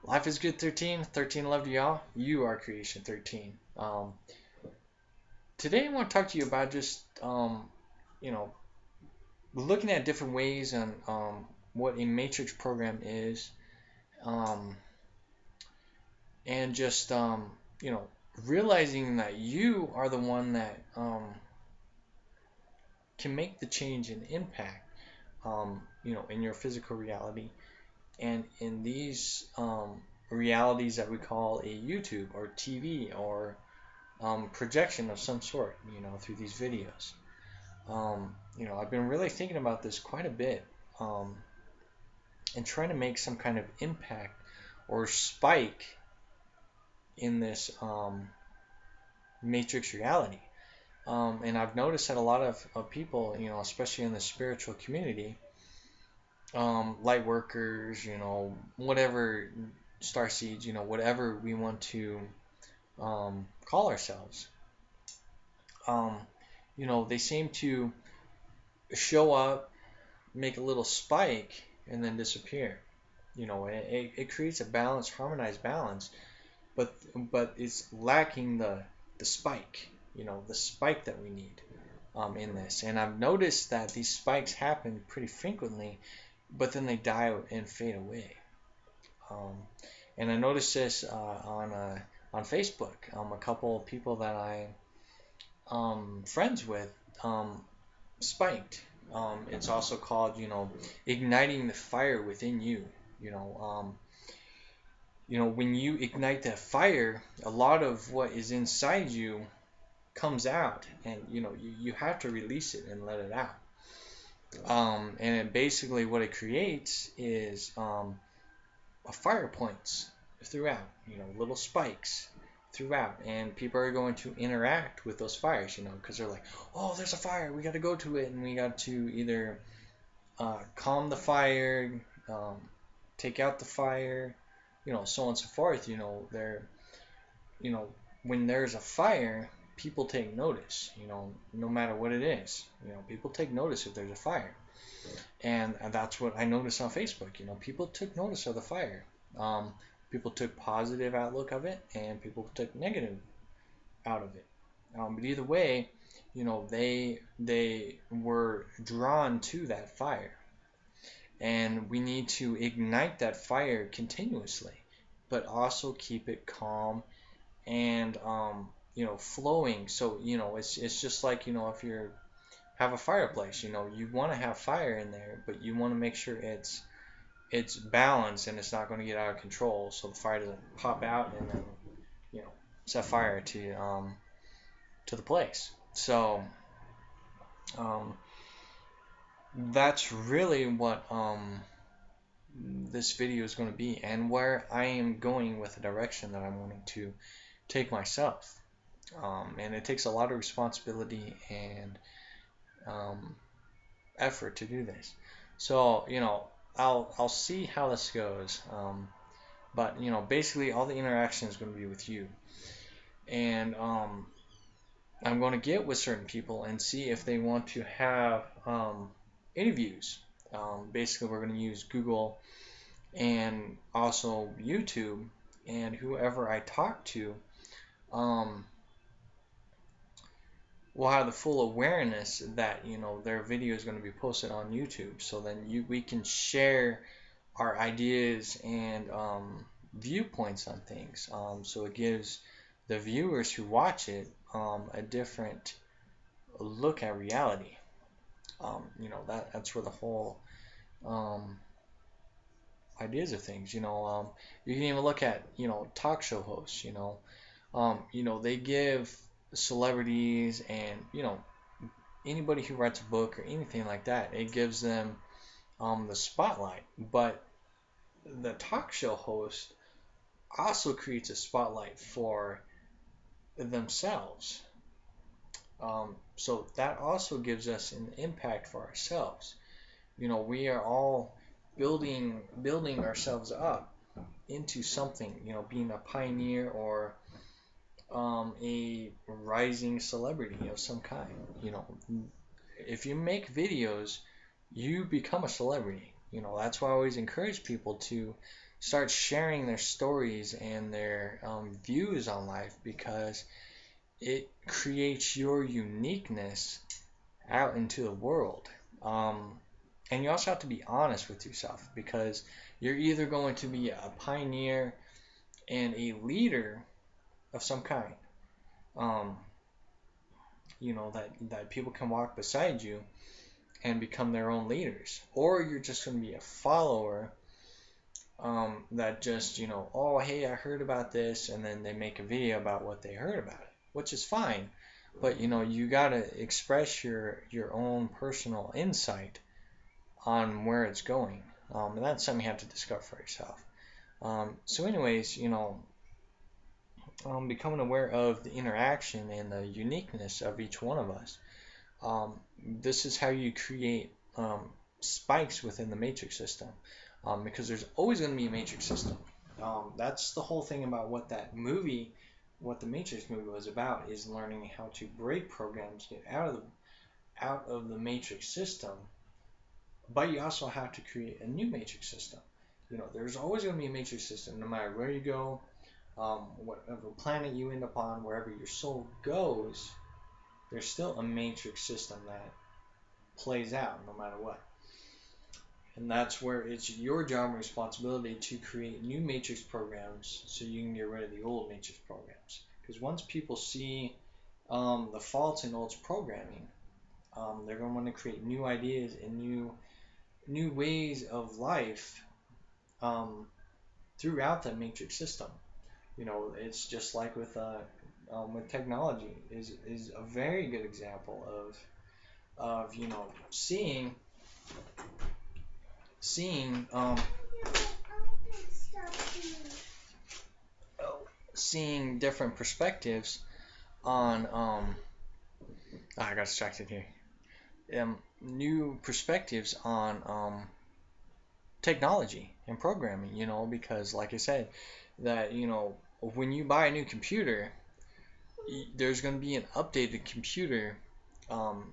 Life is good 13. 13 love to y'all. You are creation 13. Today I want to talk to you about just you know looking at different ways and what a matrix program is, um, and just you know realizing that you are the one that can make the change and impact in your physical reality and in these realities that we call a YouTube or TV or projection of some sort, through these videos. I've been really thinking about this quite a bit, um, and trying to make some kind of impact or spike in this matrix reality. And I've noticed that a lot of people, especially in the spiritual community, light workers, whatever star seeds, whatever we want to call ourselves, um, they seem to show up, make a little spike, and then disappear. It creates a balanced, harmonized balance, but it's lacking the spike. The spike that we need in this. And I've noticed that these spikes happen pretty frequently, but then they die out and fade away. Um, and I noticed this on Facebook. A couple of people that I friends with spiked. It's also called, igniting the fire within you. You know, um, when you ignite that fire, a lot of what is inside you comes out, and you have to release it and let it out. And it basically what it creates is fire points throughout, little spikes throughout, and people are going to interact with those fires, because they're like, oh, there's a fire, we got to go to it, and we got to either calm the fire, um, take out the fire, so on and so forth. They're, you know, when there's a fire, people take notice, no matter what it is. People take notice if there's a fire. And that's what I noticed on Facebook. People took notice of the fire. Um, People took positive outlook of it, and people took negative out of it. But either way, they were drawn to that fire, and we need to ignite that fire continuously, but also keep it calm and flowing. So it's just like if you have a fireplace, you want to have fire in there, but you want to make sure it's balanced and it's not going to get out of control, so the fire doesn't pop out and then you know set fire to the place. So um, that's really what this video is going to be, and where I am going with the direction that I'm wanting to take myself. And it takes a lot of responsibility and um, effort to do this. So I'll see how this goes. But basically all the interaction is going to be with you, and I'm going to get with certain people and see if they want to have interviews. Basically, we're going to use Google and also YouTube, and whoever I talk to um, will have the full awareness that their video is going to be posted on YouTube. So then we can share our ideas and viewpoints on things. So it gives the viewers who watch it a different look at reality. That's where the whole um, ideas of things. You can even look at talk show hosts. They give celebrities and anybody who writes a book or anything like that. It gives them the spotlight, but the talk show host also creates a spotlight for themselves. So that also gives us an impact for ourselves. We are all building ourselves up into something. Being a pioneer or a rising celebrity of some kind. If you make videos, you become a celebrity. That's why I always encourage people to start sharing their stories and their views on life, because it creates your uniqueness out into the world. Um, and you also have to be honest with yourself, because you're either going to be a pioneer and a leader of some kind, um, that people can walk beside you and become their own leaders, or you're just going to be a follower, that just, oh, hey, I heard about this, and then they make a video about what they heard about it, which is fine. But you got to express your own personal insight on where it's going. And that's something you have to discover for yourself. So anyways, becoming aware of the interaction and the uniqueness of each one of us. This is how you create spikes within the matrix system, because there's always going to be a matrix system. That's the whole thing about what the Matrix movie was about, is learning how to break programs, get out of the matrix system. But you also have to create a new matrix system. There's always going to be a matrix system, no matter where you go, whatever planet you end up on, wherever your soul goes. There's still a matrix system that plays out no matter what. And that's where it's your job and responsibility to create new matrix programs so you can get rid of the old matrix programs. Because once people see the faults in old programming, they're going to want to create new ideas and new ways of life, throughout that matrix system. It's just like with technology is a very good example of seeing seeing different perspectives on I got distracted here. New perspectives on technology and programming, because like I said, that when you buy a new computer, there's going to be an updated computer um,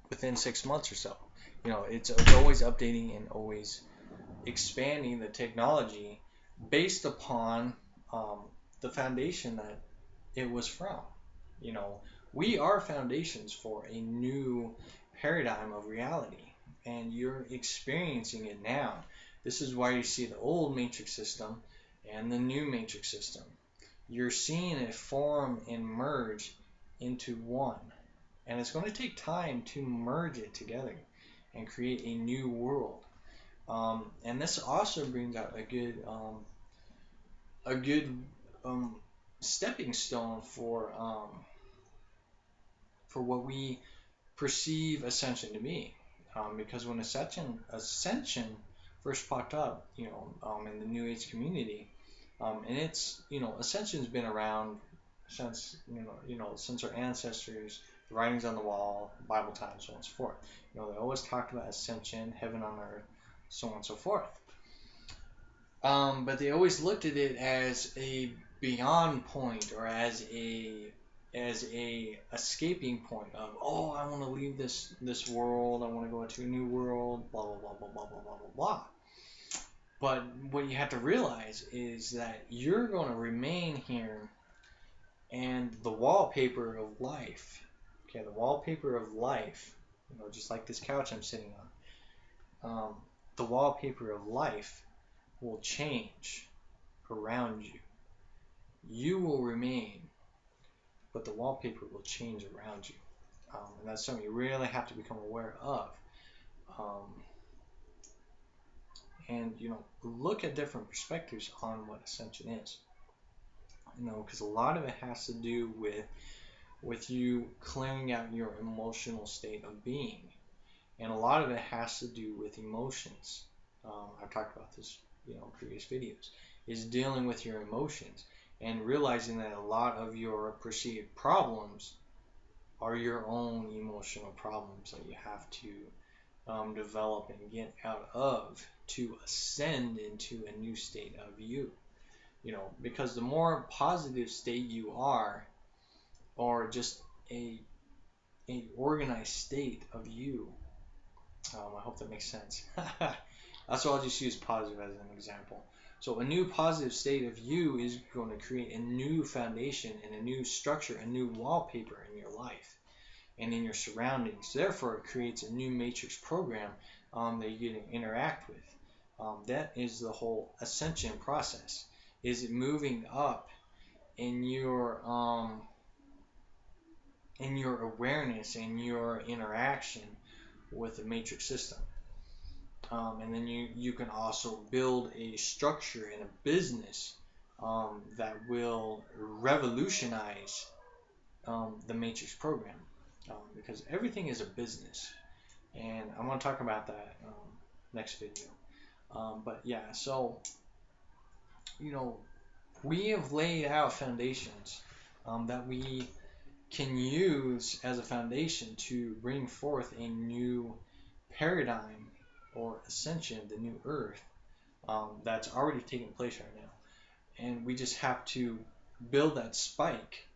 within 6 months or so. It's always updating and always expanding the technology based upon the foundation that it was from. You know, we are foundations for a new paradigm of reality, and you're experiencing it now. This is why you see the old matrix system and the new matrix system. You're seeing it form and merge into one, and it's going to take time to merge it together and create a new world. And this also brings out a good um, stepping stone for what we perceive ascension to be. Because when ascension first popped up, in the New Age community, and ascension's been around since since our ancestors, the writings on the wall, Bible times, so on and so forth. They always talked about ascension, heaven on earth, so on and so forth. But they always looked at it as a beyond point, or as a escaping point of, oh, I want to leave this world, I want to go into a new world, blah blah blah blah blah blah blah blah blah. But what you have to realize is that you're going to remain here, and the wallpaper of life, okay, the wallpaper of life, just like this couch I'm sitting on, the wallpaper of life will change around you. You will remain, but the wallpaper will change around you. And that's something you really have to become aware of. Um, and look at different perspectives on what ascension is. Because a lot of it has to do with you clearing out your emotional state of being, and a lot of it has to do with emotions. I've talked about this, in previous videos, is dealing with your emotions and realizing that a lot of your perceived problems are your own emotional problems that you have to develop and get out of to ascend into a new state of you. Because the more positive state you are, or just a organized state of you, I hope that makes sense. That's why I'll just use positive as an example. So a new positive state of you is going to create a new foundation and a new structure, a new wallpaper in your life and in your surroundings. Therefore, it creates a new matrix program that you can interact with. That is the whole ascension process. Is it moving up in your awareness and your interaction with the matrix system? And then you can also build a structure and a business that will revolutionize the matrix program, because everything is a business, and I want to talk about that next video. But yeah, so you know, we have laid out foundations that we can use as a foundation to bring forth a new paradigm or ascension, the new earth, that's already taking place right now. And we just have to build that spike.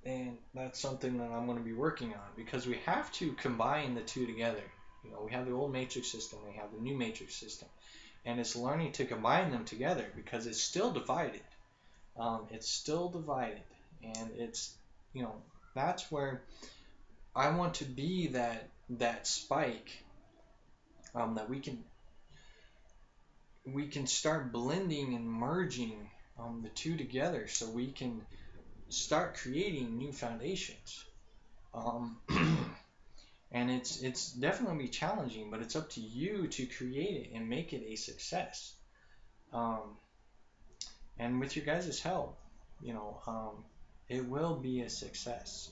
And that's something that I'm going to be working on, because we have to combine the two together. You know, we have the old matrix system, we have the new matrix system, and it's learning to combine them together because it's still divided. It's still divided, and it's, you know, that's where I want to be, that spike, that we can start blending and merging the two together, so we can start creating new foundations. Um, and it's definitely gonna be challenging, but it's up to you to create it and make it a success. Um, and with your guys' help, it will be a success.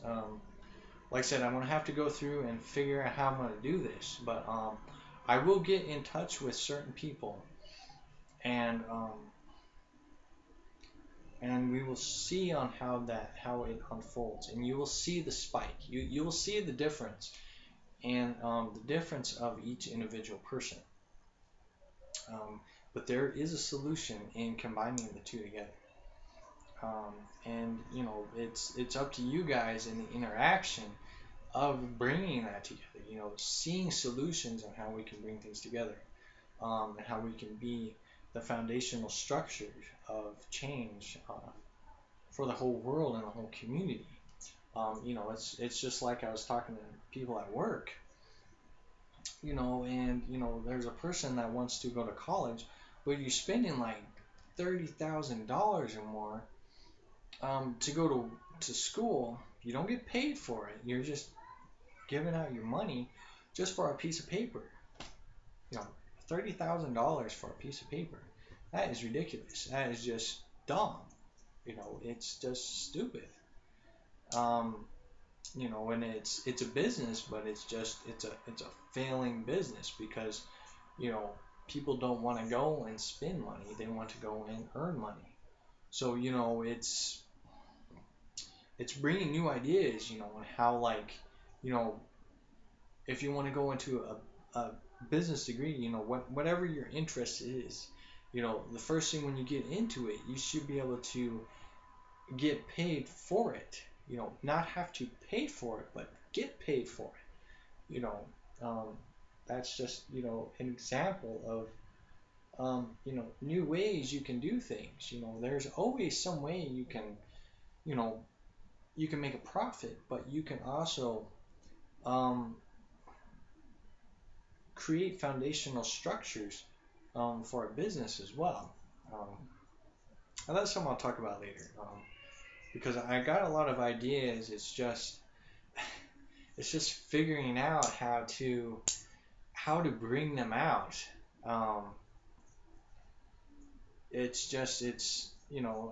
Like I said, I'm gonna have to go through and figure out how I'm gonna do this, but I will get in touch with certain people, and we will see on how it unfolds, and you will see the spike. You will see the difference, and the difference of each individual person. But there is a solution in combining the two together. And it's up to you guys in the interaction of bringing that together. Seeing solutions on how we can bring things together, and how we can be the foundational structure of change for the whole world and the whole community. It's just like I was talking to people at work, and there's a person that wants to go to college, but you're spending like $30,000 or more to go to school. You don't get paid for it. You're just giving out your money just for a piece of paper. You know, $30,000 for a piece of paper. That is ridiculous. That is just dumb. It's just stupid. Um, and it's a business, but it's a failing business, because people don't want to go and spend money. They want to go and earn money. So it's bringing new ideas, on how, like, you know if you want to go into a business degree, whatever your interest is, the first thing when you get into it, you should be able to get paid for it. Not have to pay for it, but get paid for it. Um, that's just an example of new ways you can do things. There's always some way you know you can make a profit, but you can also um, create foundational structures for a business as well. Um, and that's something I'll talk about later, because I got a lot of ideas. It's just figuring out how to bring them out. Um,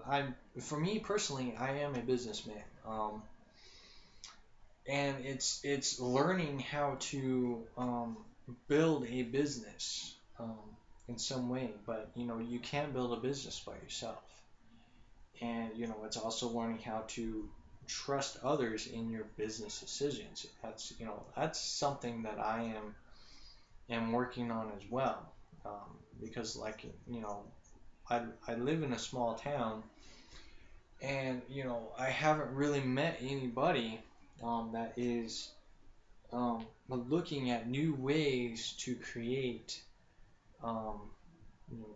I'm for me personally, I am a businessman, and it's learning how to build a business in some way. But you can't build a business by yourself, and it's also learning how to trust others in your business decisions. That's something that I am working on as well, because, like, I live in a small town, and I haven't really met anybody that is looking at new ways to create um,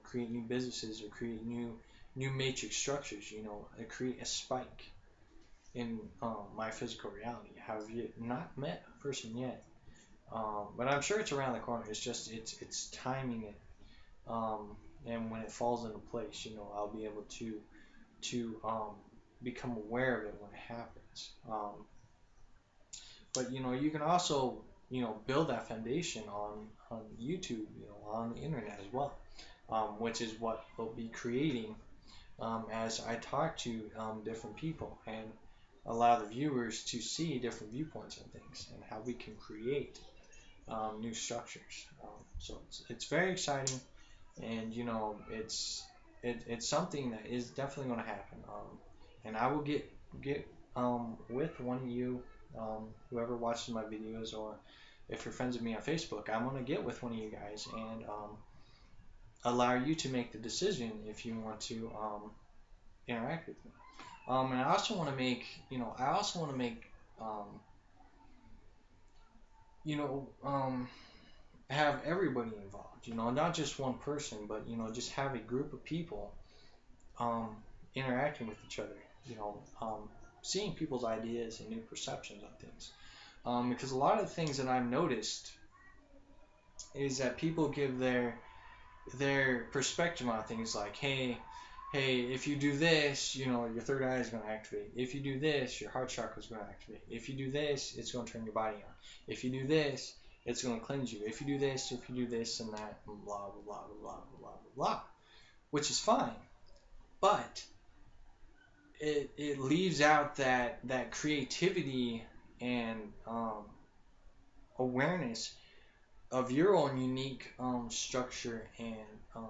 create new businesses or create new matrix structures. Create a spike in my physical reality. Have you not met a person yet? But I'm sure it's around the corner. It's timing it, and when it falls into place, I'll be able to become aware of it when it happens. But you can also build that foundation on YouTube, on the internet as well, which is what we'll be creating as I talk to different people and allow the viewers to see different viewpoints on things and how we can create new structures. So it's very exciting, and it's something that is definitely going to happen. And I will get with one of you, whoever watches my videos, or if you're friends with me on Facebook, I'm going to get with one of you guys and allow you to make the decision if you want to interact with me. And I also want to make, um, you know, um, have everybody involved. Not just one person, but just have a group of people um, interacting with each other. Seeing people's ideas and new perceptions on things. Because a lot of the things that I've noticed is that people give their perspective on things like, hey, if you do this, your third eye is going to activate. If you do this, your heart chakra is going to activate. If you do this, it's going to turn your body on. If you do this, it's going to cleanse you. If you do this and that, blah, blah, blah, blah, blah, blah, blah, which is fine. But it leaves out that creativity and awareness of your own unique structure and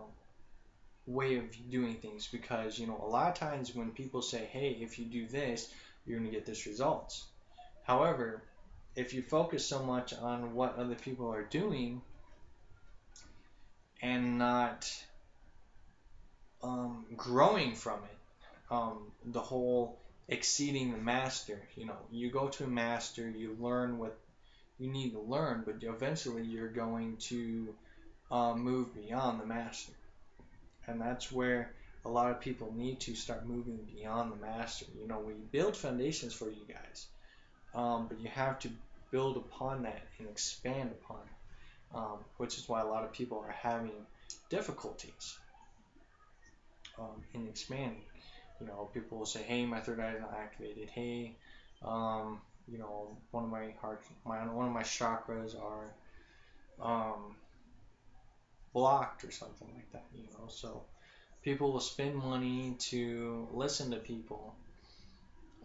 way of doing things, because a lot of times when people say, hey, if you do this, you're going to get this results. However, if you focus so much on what other people are doing and not growing from it, the whole exceeding the master, you go to a master, you learn what you need to learn, but eventually you're going to move beyond the master. And that's where a lot of people need to start moving beyond the master. We build foundations for you guys, but you have to build upon that and expand upon it, which is why a lot of people are having difficulties in expanding. People will say, "Hey, my third eye is not activated. Hey, one of my one of my chakras are um, blocked or something like that." So people will spend money to listen to people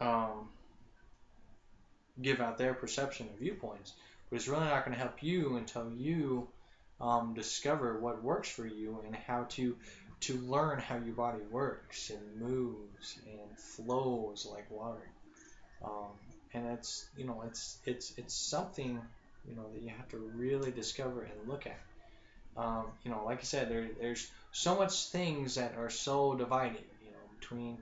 um, give out their perception and viewpoints, but it's really not going to help you until you discover what works for you and how to learn how your body works and moves and flows like water. Um, and it's something that you have to really discover and look at. Like I said, there's so much things that are so divided, between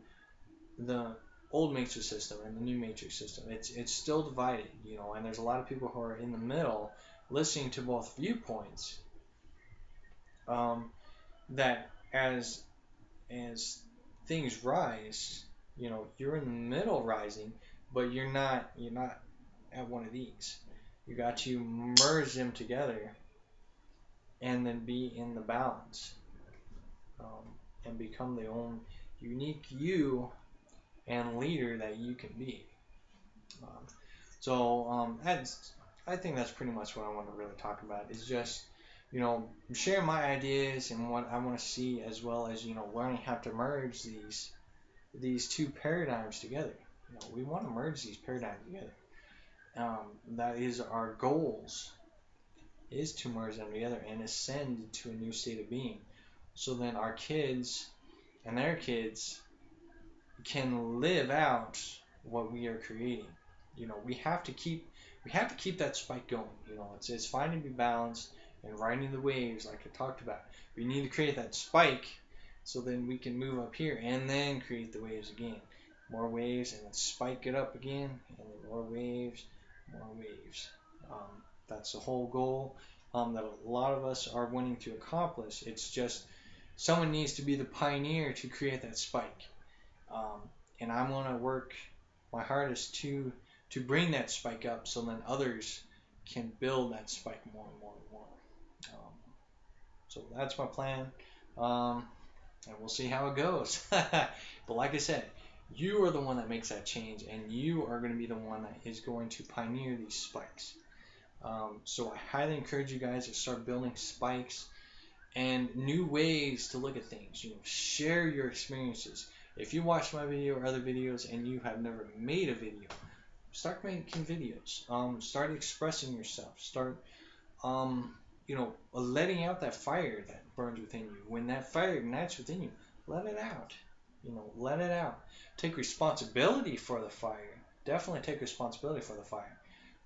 the old matrix system and the new matrix system. It's still divided, and there's a lot of people who are in the middle, listening to both viewpoints. That as things rise, you're in the middle rising, but you're not at one of these. You got to merge them together and then be in the balance, and become the own unique you and leader that you can be. Um, that's, I think that's pretty much what I want to really talk about. Is just share my ideas and what I want to see, as well as learning how to merge these two paradigms together. We want to merge these paradigms together. That is our goals, is to merge them together and ascend to a new state of being. So then our kids and their kids can live out what we are creating. We have to keep that spike going. It's fine to be balanced and riding the waves like I talked about. We need to create that spike so then we can move up here and then create the waves again. More waves, and then spike it up again, and then more waves, more waves. That's the whole goal that a lot of us are wanting to accomplish. It's just someone needs to be the pioneer to create that spike. Um, and I'm going to work my hardest to bring that spike up so then others can build that spike more and more and more. Um, so that's my plan. Um, and we'll see how it goes. But like I said, you are the one that makes that change, and you are going to be the one that is going to pioneer these spikes. So I highly encourage you guys to start building spikes and new ways to look at things. You know, share your experiences. If you watch my video or other videos and you have never made a video, start making videos. Start expressing yourself. Start, um, letting out that fire that burns within you. When that fire ignites within you, let it out. Let it out. Take responsibility for the fire. Definitely take responsibility for the fire,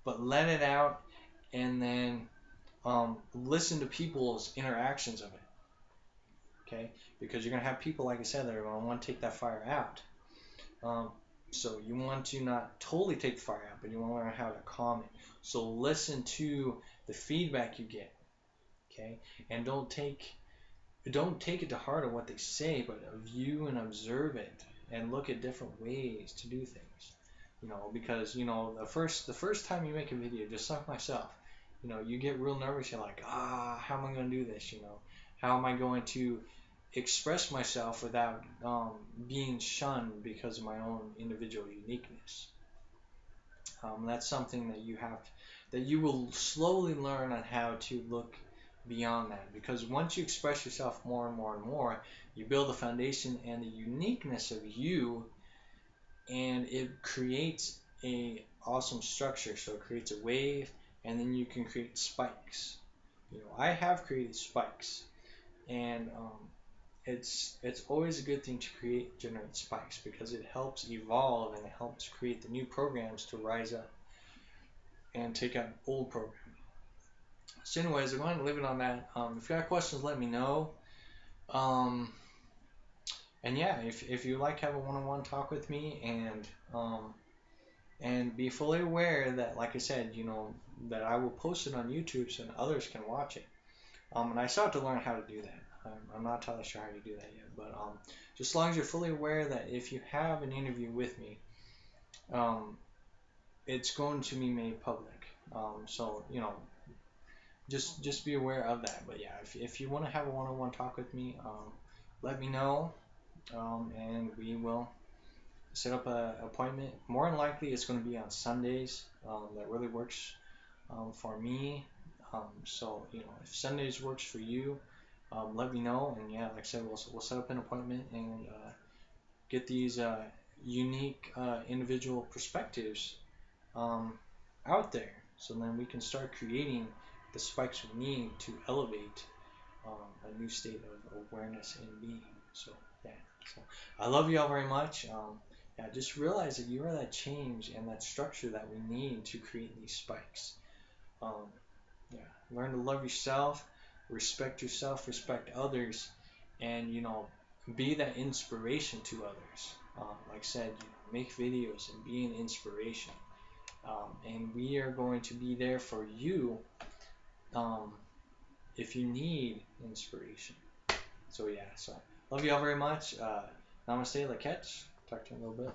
but let it out, and then listen to people's interactions of it. Okay, because you're gonna have people, like I said, that are gonna want to take that fire out. Um, so you want to not totally take the fire out, but you want to learn how to calm it. So listen to the feedback you get. Okay, and don't take it to heart of what they say, but view and observe it and look at different ways to do things. Because the first time you make a video, just like myself, you get real nervous. You're like, how am I going to do this? How am I going to express myself without being shunned because of my own individual uniqueness? That's something that you will slowly learn on how to look beyond that. Because once you express yourself more and more and more, you build a foundation and the uniqueness of you, and it creates a awesome structure. So it creates a wave, and then you can create spikes. I have created spikes, and it's always a good thing to generate spikes because it helps evolve and it helps create the new programs to rise up and take out old programs. So anyways, I'm going to leave it on that. If you got questions, let me know. Um, and yeah, if you like have a one-on-one talk with me, and be fully aware that, like I said, that I will post it on YouTube so that others can watch it. And I still have to learn how to do that. I'm not entirely sure how to do that yet, but just as long as you're fully aware that if you have an interview with me, um, it's going to be made public. So just be aware of that. But yeah, if you want to have a one-on-one talk with me, let me know, and we will set up an appointment. More than likely, it's going to be on Sundays. That really works for me. So if Sundays works for you, let me know. And yeah, like I said, we'll set up an appointment and get these unique individual perspectives um, out there. So then we can start creating the spikes we need to elevate a new state of awareness and being. So yeah, so I love you all very much. Yeah, just realize that you are that change and that structure that we need to create these spikes. Um, yeah, learn to love yourself, respect others, and be that inspiration to others. Like I said, make videos and be an inspiration. And we are going to be there for you um, if you need inspiration. So yeah, so love you all very much. Namaste, Laketch. Talk to you in a little bit.